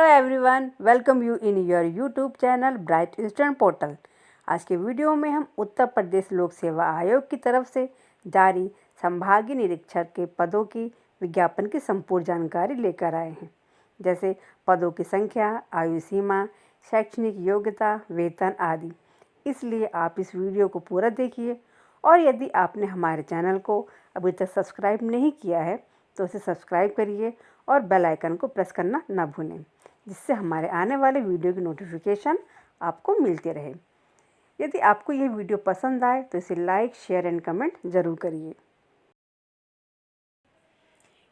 Hello everyone, welcome you in your YouTube channel bright student portal. आज के video में हम उत्तर प्रदेश लोक सेवा आयोग की तरफ से जारी संभागीय निरीक्षक के पदों की विज्ञापन की संपूर्ण जानकारी लेकर आए हैं, जैसे पदों की संख्या, आयु सीमा, शैक्षणिक योग्यता, वेतन आदि। इसलिए आप इस वीडियो को पूरा देखिए और यदि आपने हमारे चैनल को अभी तक सब्सक्राइब नहीं किया है तो उसे सब्सक्राइब करिए और बेल आइकन को प्रेस करना ना भूलें, जिससे हमारे आने वाले वीडियो की नोटिफिकेशन आपको मिलती रहे। यदि आपको यह वीडियो पसंद आए तो इसे लाइक, शेयर एंड कमेंट जरूर करिए।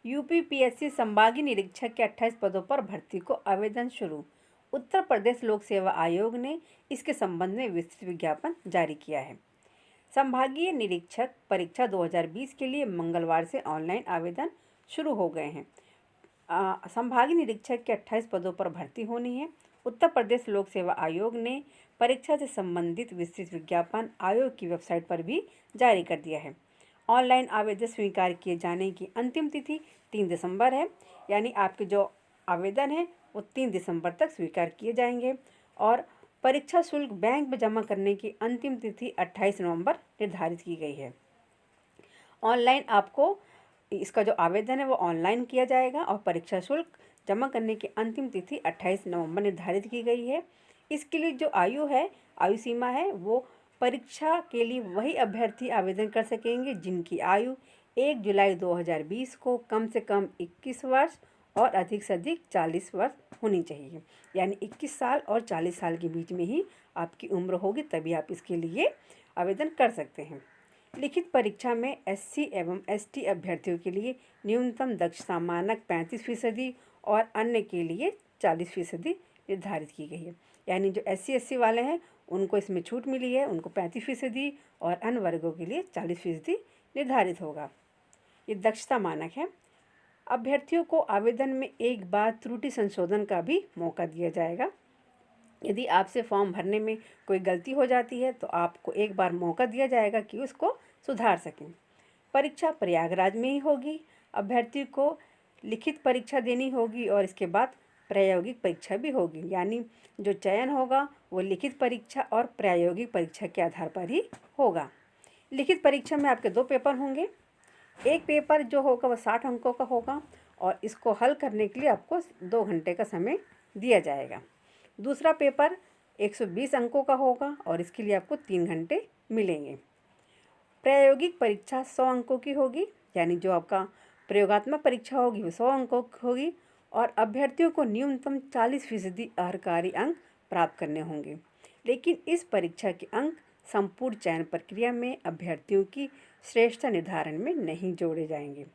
यूपीपीएससी संभागीय निरीक्षक के 28 पदों पर भर्ती को आवेदन शुरू। उत्तर प्रदेश लोक सेवा आयोग ने इसके संबंध में विस्तृत विज्ञापन जारी किया है। संभागीय निरीक्षक परीक्षा 2020 के लिए मंगलवार से ऑनलाइन आवेदन शुरू हो गए हैं। संभागीय निरीक्षक के 28 पदों पर भर्ती होनी है। उत्तर प्रदेश लोक सेवा आयोग ने परीक्षा से संबंधित विस्तृत विज्ञापन आयोग की वेबसाइट पर भी जारी कर दिया है। ऑनलाइन आवेदन स्वीकार किए जाने की अंतिम तिथि 3 दिसंबर है, यानी आपके जो आवेदन है वो 3 दिसंबर तक स्वीकार किए जाएंगे और परीक्षा शुल्क बैंक में जमा करने की अंतिम तिथि 28 नवंबर निर्धारित की गई है। ऑनलाइन आपको इसका जो आवेदन है वो ऑनलाइन किया जाएगा और परीक्षा शुल्क जमा करने की अंतिम तिथि 28 नवंबर निर्धारित की गई है। इसके लिए जो आयु सीमा है, वो परीक्षा के लिए वही अभ्यर्थी आवेदन कर सकेंगे जिनकी आयु 1 जुलाई 2020 को कम से कम 21 वर्ष और अधिक से अधिक 40 वर्ष होनी चाहिए। यानी 21 साल और 40 साल के बीच में ही आपकी उम्र होगी, तभी आप इसके लिए आवेदन कर सकते हैं। लिखित परीक्षा में एससी एवं एसटी अभ्यर्थियों के लिए न्यूनतम दक्षता मानक 35% और अन्य के लिए 40% निर्धारित की गई है। यानी जो एससी एससी वाले हैं उनको इसमें छूट मिली है, उनको 35% और अन्य वर्गों के लिए 40% निर्धारित होगा। ये दक्षता मानक है। अभ्यर्थियों को आवेदन में एक बार त्रुटि संशोधन का भी मौका दिया जाएगा। यदि आपसे फॉर्म भरने में कोई गलती हो जाती है तो आपको एक बार मौका दिया जाएगा कि उसको सुधार सकें। परीक्षा प्रयागराज में ही होगी। अभ्यर्थी को लिखित परीक्षा देनी होगी और इसके बाद प्रायोगिक परीक्षा भी होगी। यानी जो चयन होगा वो लिखित परीक्षा और प्रायोगिक परीक्षा के आधार पर ही होगा। लिखित परीक्षा में आपके 2 पेपर होंगे। एक पेपर जो होगा वो 60 अंकों का होगा और इसको हल करने के लिए आपको 2 घंटे का समय दिया जाएगा। दूसरा पेपर 120 अंकों का होगा और इसके लिए आपको 3 घंटे मिलेंगे। प्रायोगिक परीक्षा 100 अंकों की होगी, यानी जो आपका प्रयोगात्मक परीक्षा होगी वो 100 अंकों की होगी और अभ्यर्थियों को न्यूनतम 40% अर्हकारी अंक प्राप्त करने होंगे। लेकिन इस परीक्षा के अंक संपूर्ण चयन प्रक्रिया में अभ्यर्थियों की श्रेष्ठता निर्धारण में नहीं जोड़े जाएंगे।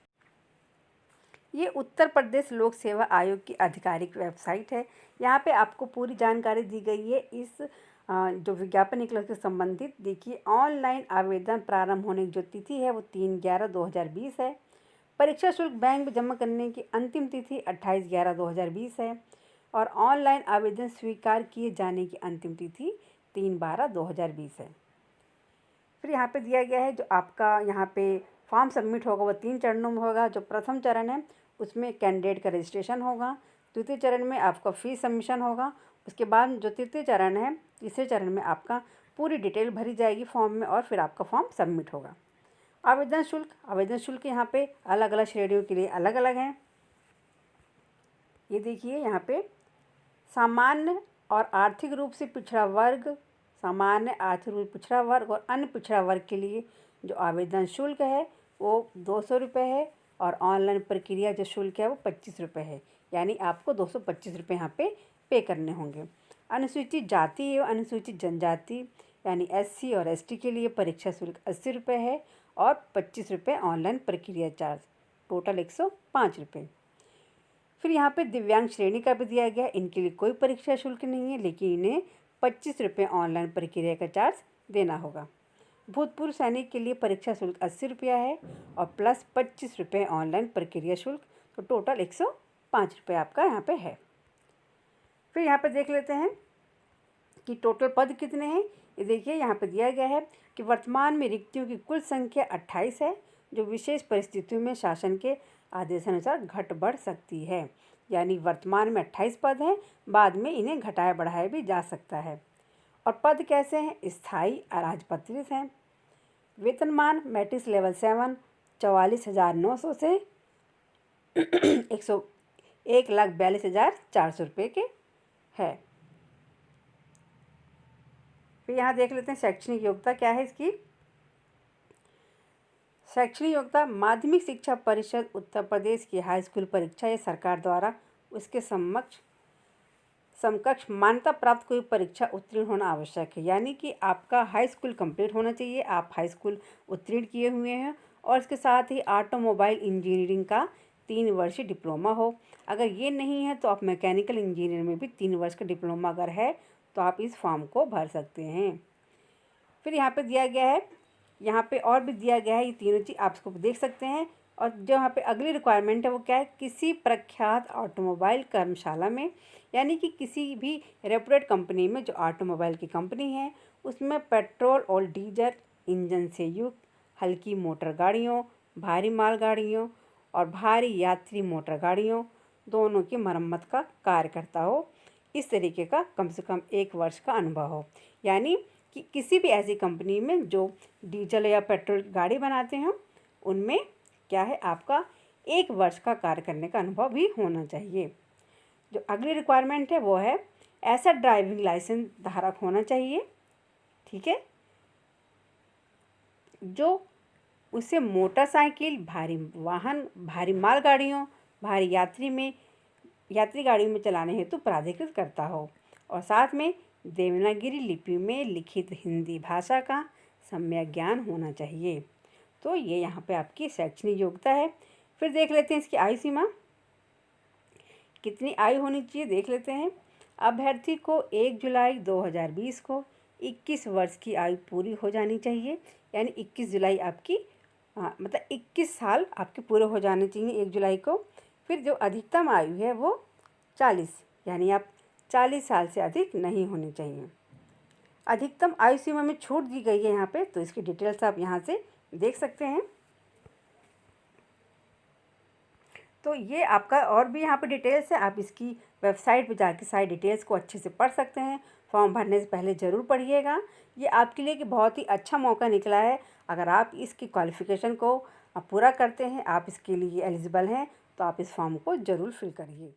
ये उत्तर प्रदेश लोक सेवा आयोग की आधिकारिक वेबसाइट है। यहाँ पे आपको पूरी जानकारी दी गई है इस जो विज्ञापन निकला से संबंधित। देखिए, ऑनलाइन आवेदन प्रारंभ होने की जो तिथि है वो 3/11/2020 है। परीक्षा शुल्क बैंक में जमा करने की अंतिम तिथि 28/11/2020 है और ऑनलाइन आवेदन स्वीकार किए जाने की अंतिम तिथि 3/12/2020 है। फिर यहाँ पे दिया गया है जो आपका यहाँ पे फॉर्म सबमिट होगा वो 3 चरणों में होगा। जो प्रथम चरण है उसमें कैंडिडेट का रजिस्ट्रेशन होगा। द्वितीय चरण में आपका फीस सबमिशन होगा। उसके बाद जो तृतीय चरण है, तीसरे चरण में आपका पूरी डिटेल भरी जाएगी फॉर्म में और फिर आपका फॉर्म सबमिट होगा। आवेदन शुल्क यहाँ पे अलग अलग श्रेणियों के लिए अलग अलग हैं। ये देखिए, यहाँ पे सामान्य और आर्थिक रूप से पिछड़ा वर्ग, सामान्य, आर्थिक रूप से पिछड़ा वर्ग और अन्य पिछड़ा वर्ग के लिए जो आवेदन शुल्क है वो 200 रुपये है और ऑनलाइन प्रक्रिया जो शुल्क है वो 25 रुपये है। यानी आपको 225 रुपये यहाँ पे करने होंगे। अनुसूचित जाति एवं अनुसूचित जनजाति यानी एससी और एसटी के लिए परीक्षा शुल्क 80 रुपये है और 25 रुपये ऑनलाइन प्रक्रिया चार्ज, टोटल 105 रुपये। फिर यहाँ पे दिव्यांग श्रेणी का भी दिया गया। इनके लिए कोई परीक्षा शुल्क नहीं है, लेकिन इन्हें 25 रुपये ऑनलाइन प्रक्रिया का चार्ज देना होगा। भूतपूर्व सैनिक के लिए परीक्षा शुल्क 80 रुपया है और प्लस 25 रुपये ऑनलाइन प्रक्रिया शुल्क, तो टोटल 105 रुपये आपका यहाँ पे है। फिर यहाँ पे देख लेते हैं कि टोटल पद कितने हैं। ये देखिए, यहाँ पे दिया गया है कि वर्तमान में रिक्तियों की कुल संख्या 28 है, जो विशेष परिस्थितियों में शासन के आदेशानुसार घट बढ़ सकती है। यानी वर्तमान में 28 पद हैं, बाद में इन्हें घटाया बढ़ाया भी जा सकता है। और पद कैसे हैं? स्थायी अराजपत्रित हैं। वेतनमान मैट्रिक्स लेवल 7 44,900 से 1,42,400 रुपये के है। फिर यहाँ देख लेते हैं शैक्षणिक योग्यता क्या है इसकी। शैक्षणिक योग्यता माध्यमिक शिक्षा परिषद उत्तर प्रदेश की हाई स्कूल परीक्षा या सरकार द्वारा उसके समकक्ष मान्यता प्राप्त कोई परीक्षा उत्तीर्ण होना आवश्यक है। यानी कि आपका हाई स्कूल कंप्लीट होना चाहिए, आप हाई स्कूल उत्तीर्ण किए हुए हैं, और इसके साथ ही ऑटोमोबाइल इंजीनियरिंग का 3 वर्षीय डिप्लोमा हो। अगर ये नहीं है तो आप मैकेनिकल इंजीनियर में भी 3 वर्ष का डिप्लोमा अगर है तो आप इस फॉर्म को भर सकते हैं। फिर यहाँ पे दिया गया है, यहाँ पे और भी दिया गया है, ये तीनों चीज़ आप इसको देख सकते हैं। और जो यहाँ पे अगली रिक्वायरमेंट है वो क्या है? किसी प्रख्यात ऑटोमोबाइल कर्मशाला में, यानी कि किसी भी रेपुटेड कंपनी में जो ऑटोमोबाइल की कंपनी है उसमें पेट्रोल और डीजल इंजन से युक्त हल्की मोटर गाड़ियों, भारी माल गाड़ियों और भारी यात्री मोटर गाड़ियों दोनों की मरम्मत का कार्य करता हो। इस तरीके का कम से कम 1 वर्ष का अनुभव हो। यानी कि किसी भी ऐसी कंपनी में जो डीजल या पेट्रोल गाड़ी बनाते हैं उनमें क्या है? आपका 1 वर्ष का कार्य करने का अनुभव भी होना चाहिए। जो अगली रिक्वायरमेंट है वो है ऐसा ड्राइविंग लाइसेंस धारक होना चाहिए, ठीक है, जो उसे मोटरसाइकिल, भारी वाहन, भारी माल गाड़ियों, भारी यात्री गाड़ियों में चलाने हेतु प्राधिकृत करता हो, और साथ में देवनागरी लिपि में लिखित हिंदी भाषा का सम्यक ज्ञान होना चाहिए। तो ये यहाँ पे आपकी शैक्षणिक योग्यता है। फिर देख लेते हैं इसकी आयु सीमा, कितनी आयु होनी चाहिए देख लेते हैं। अभ्यर्थी को 1 जुलाई 2020 को 21 वर्ष की आयु पूरी हो जानी चाहिए। यानी 21 जुलाई आपकी मतलब 21 साल आपके पूरे हो जाने चाहिए 1 जुलाई को। फिर जो अधिकतम आयु है वो 40, यानी आप 40 साल से अधिक नहीं होनी चाहिए। अधिकतम आयु सीमा में छूट दी गई है यहाँ पे, तो इसकी डिटेल्स आप यहाँ से देख सकते हैं। तो ये आपका और भी यहाँ पे डिटेल्स है, आप इसकी वेबसाइट पे जाके सारी डिटेल्स को अच्छे से पढ़ सकते हैं। फॉर्म भरने से पहले ज़रूर पढ़िएगा। ये आपके लिए कि बहुत ही अच्छा मौका निकला है। अगर आप इसकी क्वालिफ़िकेशन को पूरा करते हैं, आप इसके लिए एलिजिबल हैं, तो आप इस फॉर्म को ज़रूर फिल करिए।